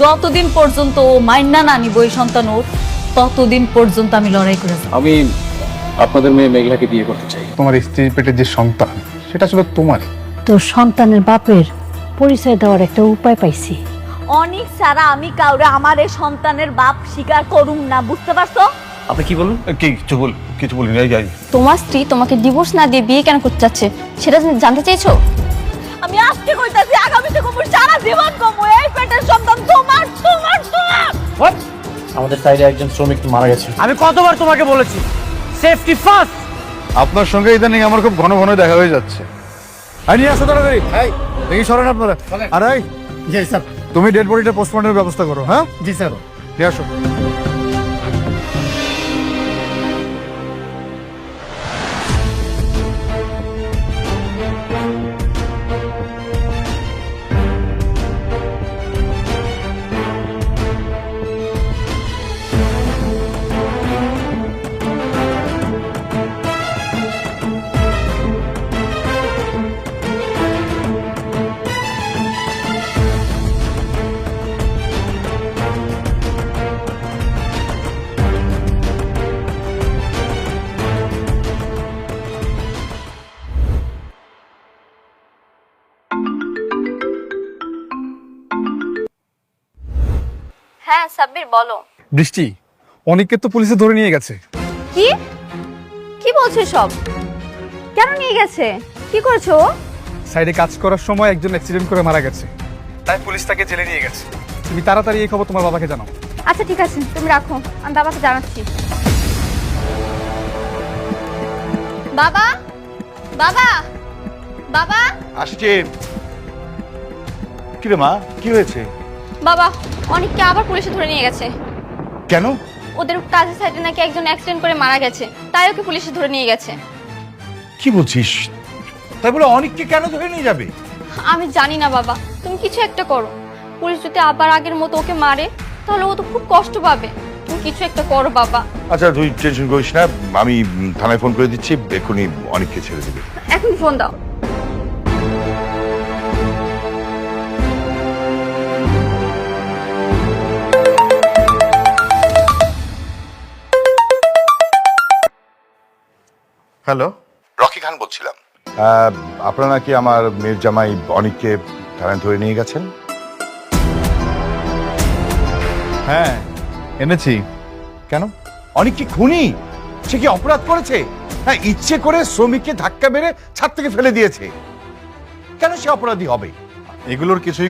যতদিন পর্যন্ত ও মাইন্না না নিব এই সন্তান ওর, ততদিন পর্যন্ত আমি লড়াই করে যাব। আমি আপনাদের মেয়ে মেঘলাকে বিয়ে করতে চাই। তোমার স্ত্রীর পেটে যে সন্তান সেটা আসলে তোমার। তোর সন্তানের বাপের পরিচয় দেওয়ার একটা উপায় পাইছি। অনেক সারা আমি কাউরে আমার এই সন্তানের বাপ স্বীকার করুম না, বুঝতে পারছো? আপনি কি বলুন? কিছু বলি না। যাই তোমার স্ত্রী তোমাকে ডিভোর্স না দিয়ে বিয়ে কেন করতে চাচ্ছে সেটা জানতে চেয়েছো? আমি আজকে কইতাছি, আগামীতে কমু, সারা জীবন কমু, এই পেটের সন্তান তোমার তোমার তোমার। আমাদের সাইডে একজন শ্রমিক মারা গেছে। আমি কতবার তোমাকে বলেছি সেফটি ফার্স্ট। আপনার সঙ্গে ইদানিং আমার খুব ঘন ঘন দেখা হয়ে যাচ্ছে। নিয়ে আসো তাড়াতাড়ি। দেখি সরেন আপনারা। আর জি স্যার। তুমি ডেড বডিটা পোস্টমর্টমের ব্যবস্থা করো। হ্যাঁ জি স্যার। নিয়ে আসো। হ্যাঁ সাব্বির বলো। বৃষ্টি, অনেককে তো পুলিশে ধরে নিয়ে গেছে। কি কি বলছো সব? কেন নিয়ে গেছে? কি করেছো? সাইডে কাজ করার সময় একজন অ্যাক্সিডেন্ট করে মারা গেছে, তাই পুলিশ তাকে জেলে নিয়ে গেছে। তুমি তাড়াতাড়ি এই খবর তোমার বাবাকে জানাও। আচ্ছা ঠিক আছে, তুমি রাখো, আমি বাবাকে জানাচ্ছি। বাবা বাবা বাবা আসছে। কি রে মা, কি হয়েছে? বাবা, অনেককে আবার পুলিশে ধরে নিয়ে গেছে। কেন? ওদের কাজের সাইডে নাকি একজন অ্যাক্সিডেন্ট করে মারা গেছে, তাই ওকে পুলিশে ধরে নিয়ে গেছে। কি বলছিস? তাই বলে অনেককে কেন ধরে নিয়ে যাবে? আমি জানি না বাবা, তুমি কিছু একটা করো। পুলিশ যদি আবার আগের মতো ওকে মারে তাহলে ও তো খুব কষ্ট পাবে। তুমি কিছু একটা করো বাবা। আচ্ছা তুই টেনশন করিস না, আমি থানায় ফোন করে দিচ্ছি, এক্ষুনি অনেককে ছেড়ে দেবে। এখন ফোন দাও। হ্যালো, রকি খান বলছিলাম। আপনারা নাকি আমার মেয়ের জামাই অনেককে থানায় ধরে নিয়ে গেছেন? হ্যাঁ, এনেছি। কেন? অনেক কি খুনি? সে কি অপরাধ করেছে? হ্যাঁ, ইচ্ছে করে শ্রমিককে ধাক্কা মেরে ছাদ থেকে ফেলে দিয়েছে। কেন সে অপরাধী হবে? এগুলোর কিছুই